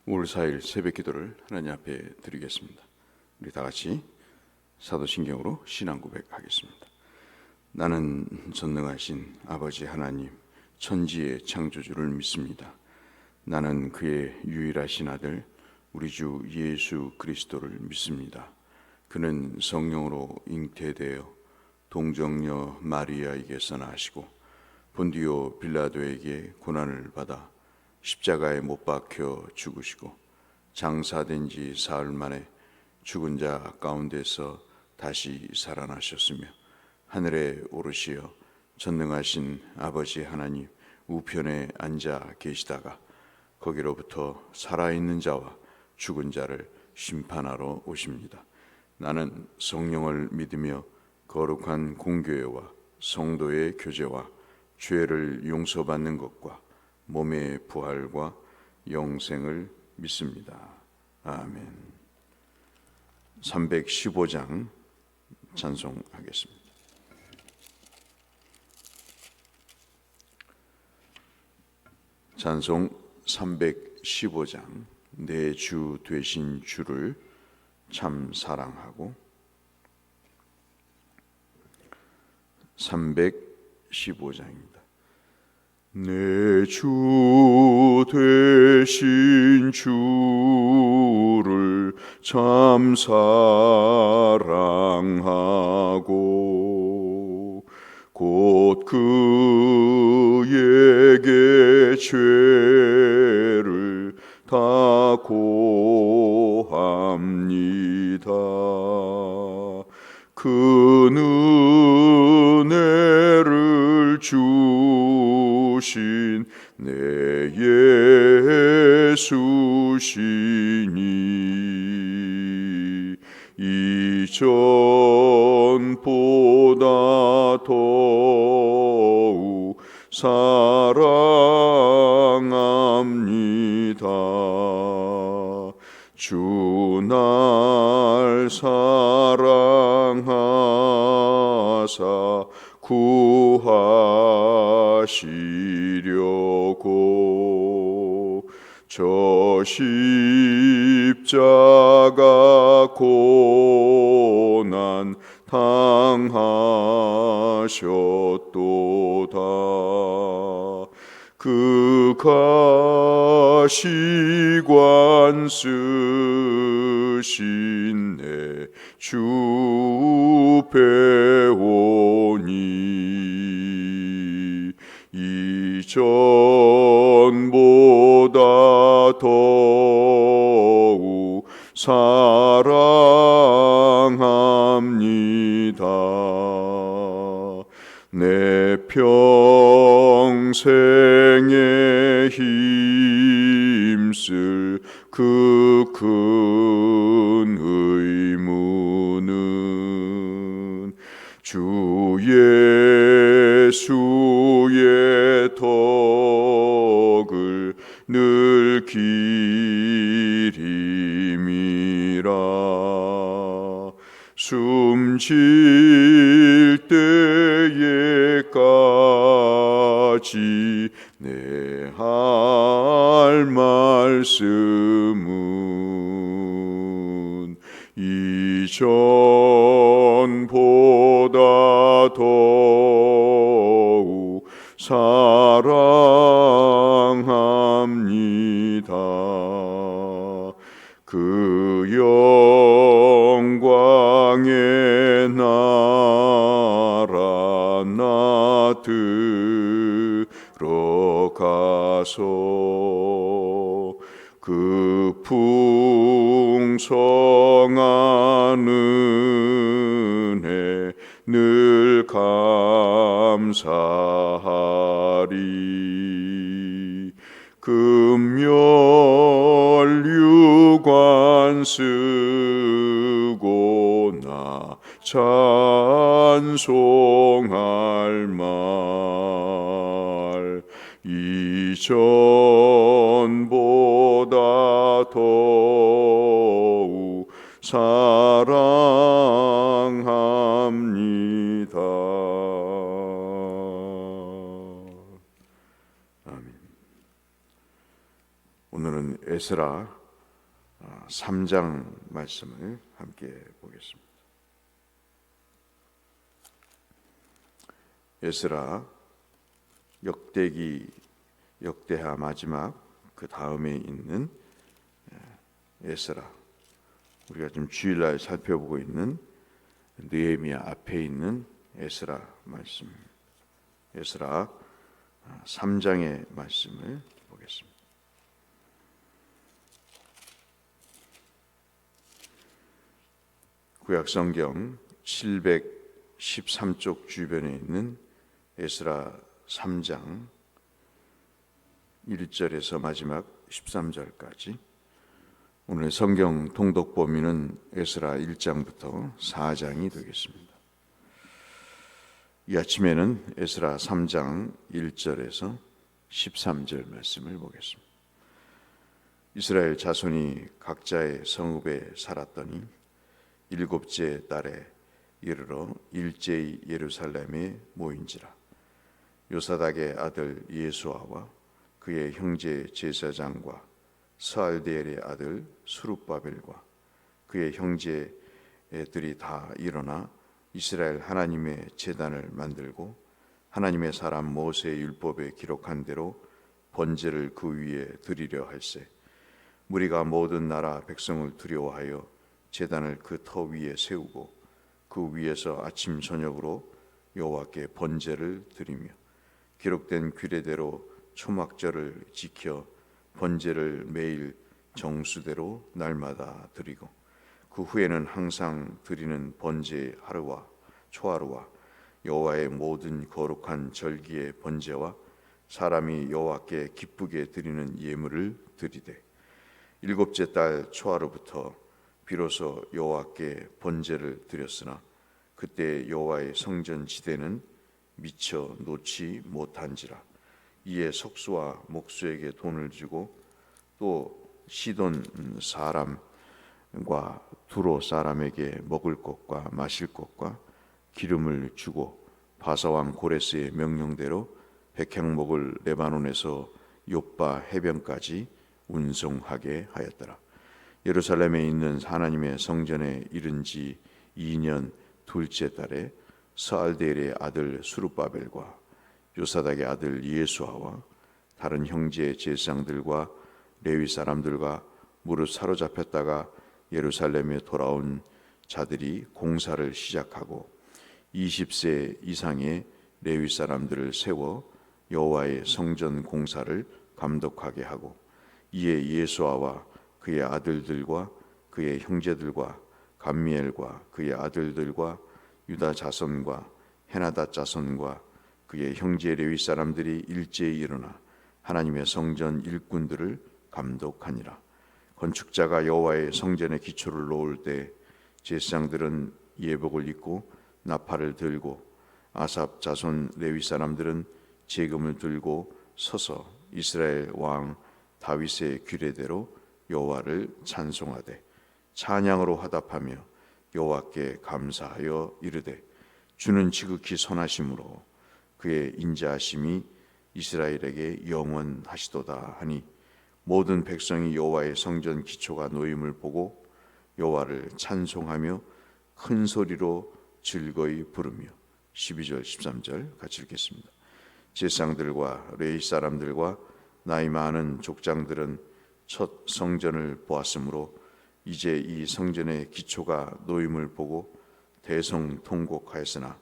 올 4일 새벽 기도를 하나님 앞에 드리겠습니다. 우리 다 같이 사도신경으로 신앙 고백하겠습니다. 나는 전능하신 아버지 하나님, 천지의 창조주를 믿습니다. 나는 그의 유일하신 아들, 우리 주 예수 그리스도를 믿습니다. 그는 성령으로 잉태되어 동정녀 마리아에게서 나시고 본디오 빌라도에게 고난을 받아 십자가에 못 박혀 죽으시고 장사된 지 사흘 만에 죽은 자 가운데서 다시 살아나셨으며 하늘에 오르시어 전능하신 아버지 하나님 우편에 앉아 계시다가 거기로부터 살아있는 자와 죽은 자를 심판하러 오십니다. 나는 성령을 믿으며 거룩한 공교회와 성도의 교제와 죄를 용서받는 것과 몸의 부활과 영생을 믿습니다. 아멘. 315장 찬송하겠습니다. 찬송 315장 내 주 되신 주를 참 사랑하고 315장입니다. 내 주 되신 주를 참 사랑하고 곧 그에게 죄를 다 고합니다. 그 은혜를 주신 내 예수시니 이전보다 더욱 사랑합니다. 주 날 사랑하사 구하시려고 저 십자가 고난 당하셨도다. 그 가시관 쓰신 내 주 배우니 이전보다 더욱 사랑합니다. 내 평생에 힘쓸 그 큰 의무는 주 예수의 덕을 늘 기림이라. 숨질 때에까지 내 할 말씀은 이전보다 더욱 사랑합니다. 그 영광의 나라 나 들어가서 그 풍성한 은혜 늘 감사하리. 금멸류관 쓰고 나 찬송할 말 이전보다 더욱 사랑합니다. 아멘. 오늘은 에스라 3장 말씀을 함께 보겠습니다. 에스라 역대하 마지막 그 다음에 있는 에스라, 우리가 지금 주일날 살펴보고 있는 느헤미야 앞에 있는 에스라 말씀, 에스라 3장의 말씀을 보겠습니다. 구약성경 713쪽 주변에 있는 에스라 3장 1절에서 마지막 13절까지, 오늘 성경 통독 범위는 에스라 1장부터 4장이 되겠습니다. 이 아침에는 에스라 3장 1절에서 13절 말씀을 보겠습니다. 이스라엘 자손이 각자의 성읍에 살았더니 일곱째 달에 이르러 일제히 예루살렘에 모인지라. 요사닥의 아들 예수아와 그의 형제 제사장과 스알디엘의 아들 수룹바벨과 그의 형제들이 다 일어나 이스라엘 하나님의 제단을 만들고 하나님의 사람 모세의 율법에 기록한 대로 번제를 그 위에 드리려 할세. 무리가 모든 나라 백성을 두려워하여 제단을 그 터 위에 세우고 그 위에서 아침 저녁으로 여호와께 번제를 드리며 기록된 규례대로 초막절을 지켜 번제를 매일 정수대로 날마다 드리고 그 후에는 항상 드리는 번제의 하루와 초하루와 여호와의 모든 거룩한 절기의 번제와 사람이 여호와께 기쁘게 드리는 예물을 드리되 일곱째 달 초하루부터 비로소 여호와께 번제를 드렸으나 그때 여호와의 성전 지대는 미처 놓지 못한지라. 이에 석수와 목수에게 돈을 주고 또 시돈 사람과 두로 사람에게 먹을 것과 마실 것과 기름을 주고 바사왕 고레스의 명령대로 백향목을 레바논에서 욥바 해변까지 운송하게 하였더라. 예루살렘에 있는 하나님의 성전에 이른 지 2년 둘째 달에 스알디엘의 아들 수룹바벨과 요사닥의 아들 예수아와 다른 형제 제사장들과 레위 사람들과 무릇 사로잡혔다가 예루살렘에 돌아온 자들이 공사를 시작하고 20세 이상의 레위 사람들을 세워 여호와의 성전 공사를 감독하게 하고 이에 예수아와 그의 아들들과 그의 형제들과 감미엘과 그의 아들들과 유다 자손과 헤나다 자손과 그의 형제 레위 사람들이 일제히 일어나 하나님의 성전 일꾼들을 감독하니라. 건축자가 여호와의 성전의 기초를 놓을 때 제사장들은 예복을 입고 나팔을 들고 아삽 자손 레위 사람들은 제금을 들고 서서 이스라엘 왕 다윗의 규례대로 여호와를 찬송하되 찬양으로 화답하며 여호와께 감사하여 이르되 주는 지극히 선하심으로 그의 인자하심이 이스라엘에게 영원하시도다 하니 모든 백성이 여호와의 성전 기초가 놓임을 보고 여호와를 찬송하며 큰 소리로 즐거이 부르며 12절 13절 같이 읽겠습니다. 제사장들과 레위 사람들과 나이 많은 족장들은 첫 성전을 보았으므로 이제 이 성전의 기초가 놓임을 보고 대성통곡하였으나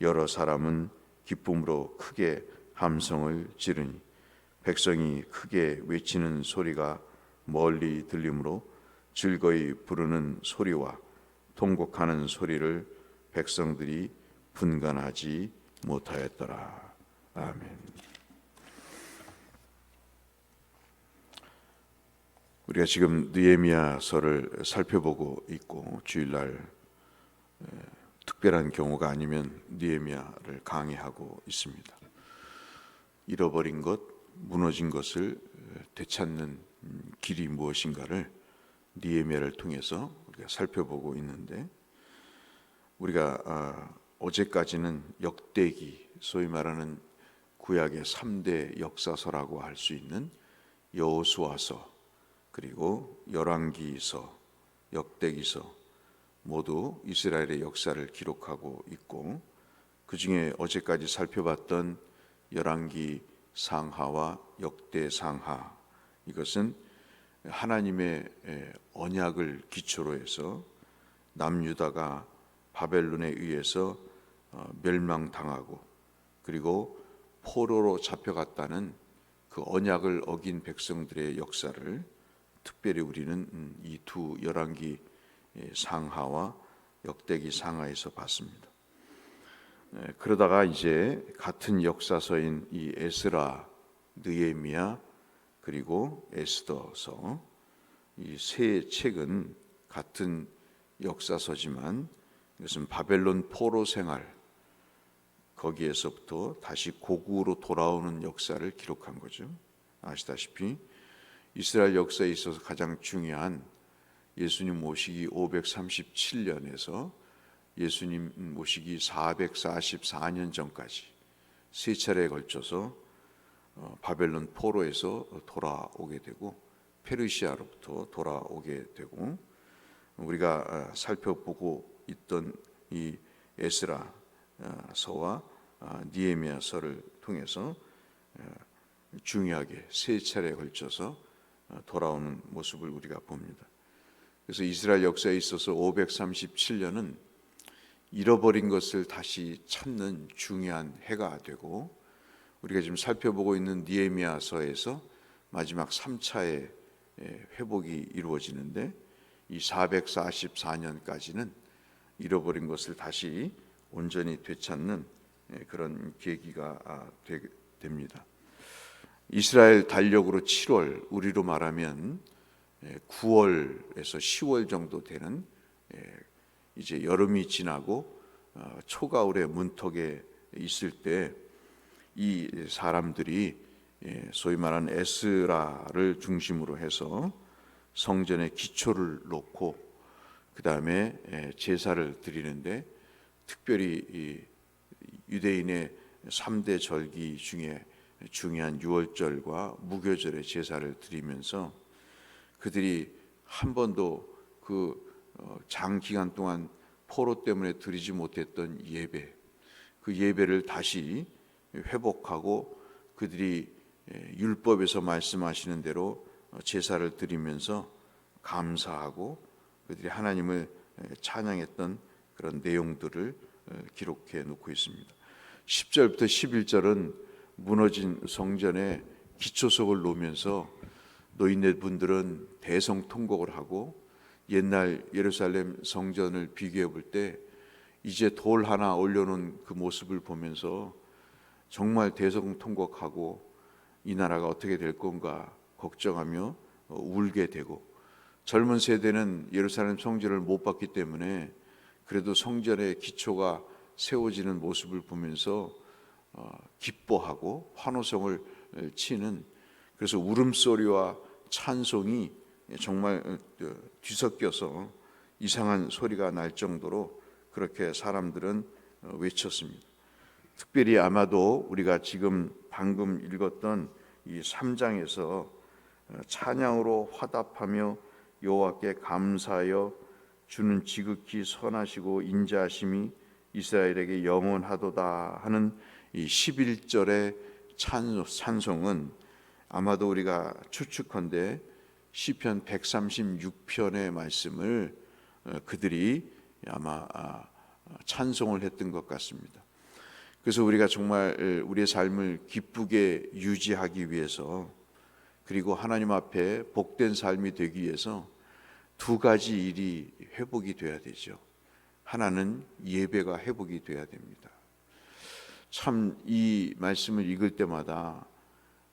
여러 사람은 기쁨으로 크게 함성을 지르니 백성이 크게 외치는 소리가 멀리 들리므로 즐거이 부르는 소리와 통곡하는 소리를 백성들이 분간하지 못하였더라. 아멘. 우리가 지금 느헤미야서를 살펴보고 있고 주일날 특별한 경우가 아니면 느헤미야를 강의하고 있습니다. 잃어버린 것, 무너진 것을 되찾는 길이 무엇인가를 느헤미야를 통해서 우리가 살펴보고 있는데, 우리가 어제까지는 역대기, 소위 말하는 구약의 3대 역사서라고 할 수 있는 여호수아서, 그리고 열왕기서, 역대기서 모두 이스라엘의 역사를 기록하고 있고, 그 중에 어제까지 살펴봤던 열왕기 상하와 역대 상하, 이것은 하나님의 언약을 기초로 해서 남유다가 바벨론에 의해서 멸망당하고 그리고 포로로 잡혀갔다는 그 언약을 어긴 백성들의 역사를 특별히 우리는 이 두 열왕기 상하와 역대기 상하에서 봤습니다. 그러다가 이제 같은 역사서인 이 에스라, 느헤미야 그리고 에스더서, 이 세 책은 같은 역사서지만 이것은 바벨론 포로 생활, 거기에서부터 다시 고국으로 돌아오는 역사를 기록한 거죠. 아시다시피 이스라엘 역사에 있어서 가장 중요한 예수님 모시기 537년에서 예수님 모시기 444년 전까지 세 차례에 걸쳐서 바벨론 포로에서 돌아오게 되고 페르시아로부터 돌아오게 되고, 우리가 살펴보고 있던 이 에스라서와 느헤미야서를 통해서 중요하게 세 차례에 걸쳐서 돌아오는 모습을 우리가 봅니다. 그래서 이스라엘 역사에 있어서 537년은 잃어버린 것을 다시 찾는 중요한 해가 되고, 우리가 지금 살펴보고 있는 느헤미야서에서 마지막 3차의 회복이 이루어지는데, 이 444년까지는 잃어버린 것을 다시 온전히 되찾는 그런 계기가 됩니다. 이스라엘 달력으로 7월, 우리로 말하면 9월에서 10월 정도 되는 이제 여름이 지나고 초가을의 문턱에 있을 때 이 사람들이 소위 말하는 에스라를 중심으로 해서 성전의 기초를 놓고 그 다음에 제사를 드리는데, 특별히 이 유대인의 3대 절기 중에 중요한 유월절과 무교절의 제사를 드리면서 그들이 한 번도 그 장기간 동안 포로 때문에 드리지 못했던 예배, 그 예배를 다시 회복하고 그들이 율법에서 말씀하시는 대로 제사를 드리면서 감사하고 그들이 하나님을 찬양했던 그런 내용들을 기록해 놓고 있습니다. 10절부터 11절은 무너진 성전에 기초석을 놓으면서 노인네분들은 대성통곡을 하고, 옛날 예루살렘 성전을 비교해 볼 때 이제 돌 하나 올려놓은 그 모습을 보면서 정말 대성통곡하고 이 나라가 어떻게 될 건가 걱정하며 울게 되고, 젊은 세대는 예루살렘 성전을 못 봤기 때문에 그래도 성전의 기초가 세워지는 모습을 보면서 기뻐하고 환호성을 치는, 그래서 울음소리와 찬송이 정말 뒤섞여서 이상한 소리가 날 정도로 그렇게 사람들은 외쳤습니다. 특별히 아마도 우리가 지금 방금 읽었던 이 3장에서 찬양으로 화답하며 여호와께 감사하여 주는 지극히 선하시고 인자하심이 이스라엘에게 영원하도다 하는 이 11절의 찬송은 아마도 우리가 추측컨대 시편 136편의 말씀을 그들이 아마 찬송을 했던 것 같습니다. 그래서 우리가 정말 우리의 삶을 기쁘게 유지하기 위해서, 그리고 하나님 앞에 복된 삶이 되기 위해서 두 가지 일이 회복이 돼야 되죠. 하나는 예배가 회복이 돼야 됩니다. 참 이 말씀을 읽을 때마다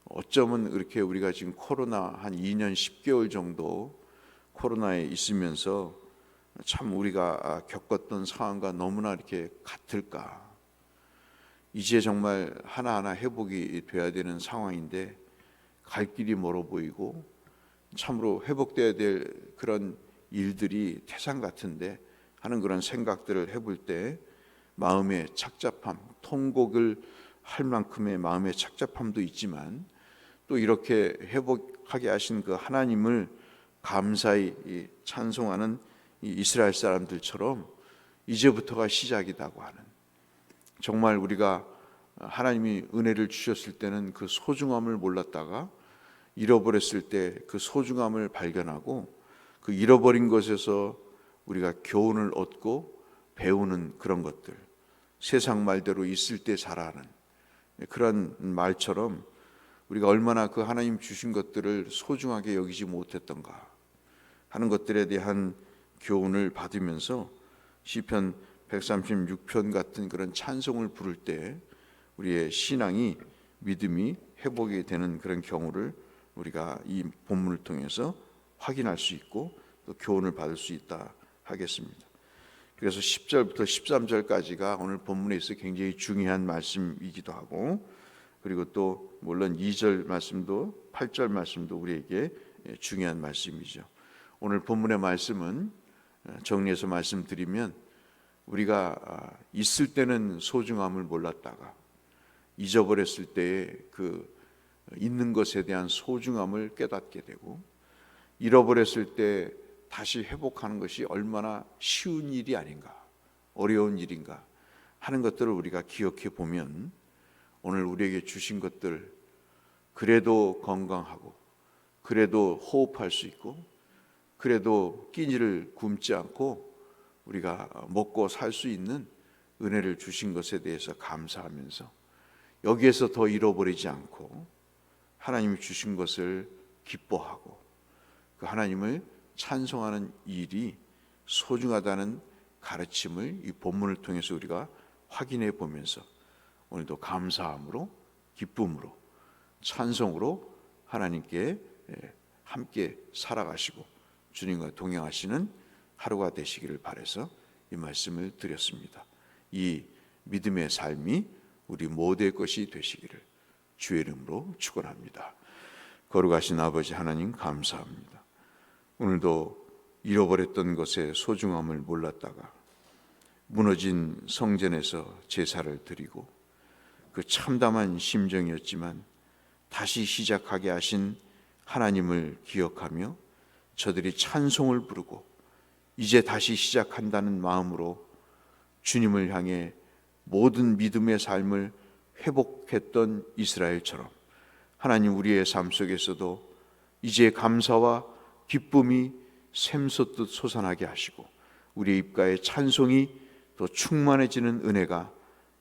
어쩌면 그렇게 우리가 지금 코로나 한 2년 10개월 정도 코로나에 있으면서 참 우리가 겪었던 상황과 너무나 이렇게 같을까. 이제 정말 하나하나 회복이 돼야 되는 상황인데 갈 길이 멀어 보이고, 참으로 회복돼야 될 그런 일들이 태산 같은데 하는 그런 생각들을 해볼 때 마음의 착잡함, 통곡을 할 만큼의 마음의 착잡함도 있지만, 또 이렇게 회복하게 하신 그 하나님을 감사히 찬송하는 이 이스라엘 사람들처럼 이제부터가 시작이라고 하는, 정말 우리가 하나님이 은혜를 주셨을 때는 그 소중함을 몰랐다가 잃어버렸을 때 그 소중함을 발견하고 그 잃어버린 것에서 우리가 교훈을 얻고 배우는 그런 것들, 세상 말대로 있을 때 잘하는 그런 말처럼 우리가 얼마나 그 하나님 주신 것들을 소중하게 여기지 못했던가 하는 것들에 대한 교훈을 받으면서 시편 136편 같은 그런 찬송을 부를 때 우리의 신앙이, 믿음이 회복이 되는 그런 경우를 우리가 이 본문을 통해서 확인할 수 있고 또 교훈을 받을 수 있다 하겠습니다. 그래서 10절부터 13절까지가 오늘 본문에 있어 굉장히 중요한 말씀이기도 하고, 그리고 또 물론 2절 말씀도 8절 말씀도 우리에게 중요한 말씀이죠. 오늘 본문의 말씀은 정리해서 말씀드리면, 우리가 있을 때는 소중함을 몰랐다가 잊어버렸을 때의 그 있는 것에 대한 소중함을 깨닫게 되고, 잃어버렸을 때 다시 회복하는 것이 얼마나 쉬운 일이 아닌가, 어려운 일인가 하는 것들을 우리가 기억해 보면, 오늘 우리에게 주신 것들, 그래도 건강하고 그래도 호흡할 수 있고 그래도 끼니를 굶지 않고 우리가 먹고 살 수 있는 은혜를 주신 것에 대해서 감사하면서 여기에서 더 잃어버리지 않고 하나님이 주신 것을 기뻐하고 그 하나님을 찬송하는 일이 소중하다는 가르침을 이 본문을 통해서 우리가 확인해 보면서 오늘도 감사함으로, 기쁨으로, 찬송으로 하나님께 함께 살아가시고 주님과 동행하시는 하루가 되시기를 바라서 이 말씀을 드렸습니다. 이 믿음의 삶이 우리 모두의 것이 되시기를 주의 이름으로 축원합니다. 거룩하신 아버지 하나님, 감사합니다. 오늘도 잃어버렸던 것의 소중함을 몰랐다가 무너진 성전에서 제사를 드리고 그 참담한 심정이었지만 다시 시작하게 하신 하나님을 기억하며 저들이 찬송을 부르고 이제 다시 시작한다는 마음으로 주님을 향해 모든 믿음의 삶을 회복했던 이스라엘처럼 하나님, 우리의 삶 속에서도 이제 감사와 기쁨이 샘솟듯 솟아나게 하시고 우리의 입가에 찬송이 더 충만해지는 은혜가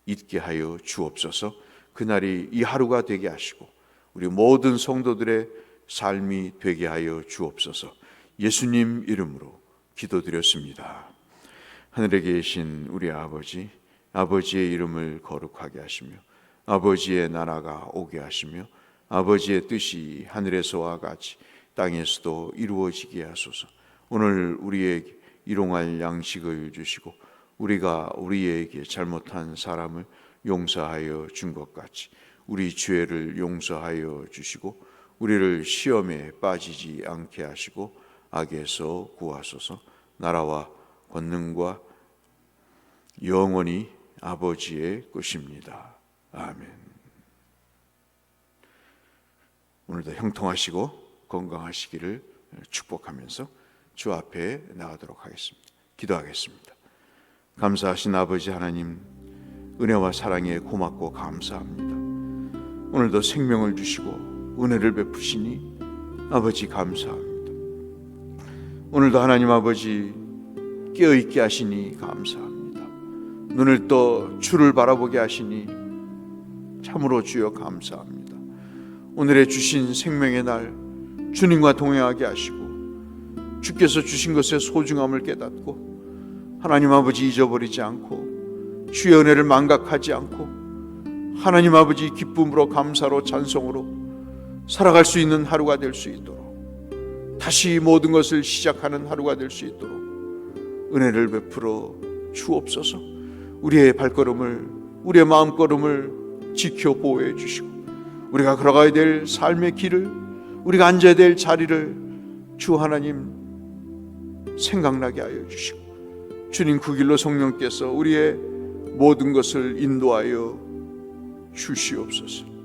있게 하여 주옵소서. 그날이 이 하루가 되게 하시고 우리 모든 성도들의 삶이 되게 하여 주옵소서. 예수님 이름으로 기도드렸습니다. 하늘에 계신 우리 아버지, 아버지의 이름을 거룩하게 하시며 아버지의 나라가 오게 하시며 아버지의 뜻이 하늘에서와 같이 땅에서도 이루어지게 하소서. 오늘 우리에게 일용할 양식을 주시고 우리가 우리에게 잘못한 사람을 용서하여 준 것 같이 우리 죄를 용서하여 주시고 우리를 시험에 빠지지 않게 하시고 악에서 구하소서. 나라와 권능과 영원히 아버지의 것입니다. 아멘. 오늘도 형통하시고 건강하시기를 축복하면서 주 앞에 나가도록 하겠습니다. 기도하겠습니다. 감사하신 아버지 하나님, 은혜와 사랑에 고맙고 감사합니다. 오늘도 생명을 주시고 은혜를 베푸시니 아버지 감사합니다. 오늘도 하나님 아버지 깨어있게 하시니 감사합니다. 눈을 떠 주를 바라보게 하시니 참으로 주여 감사합니다. 오늘의 주신 생명의 날 주님과 동행하게 하시고 주께서 주신 것의 소중함을 깨닫고 하나님 아버지 잊어버리지 않고 주의 은혜를 망각하지 않고 하나님 아버지 기쁨으로 감사로 찬송으로 살아갈 수 있는 하루가 될 수 있도록, 다시 모든 것을 시작하는 하루가 될 수 있도록 은혜를 베풀어 주옵소서. 우리의 발걸음을, 우리의 마음걸음을 지켜 보호해 주시고 우리가 걸어가야 될 삶의 길을, 우리가 앉아야 될 자리를 주 하나님 생각나게 하여 주시고 주님 그 길로 성령께서 우리의 모든 것을 인도하여 주시옵소서.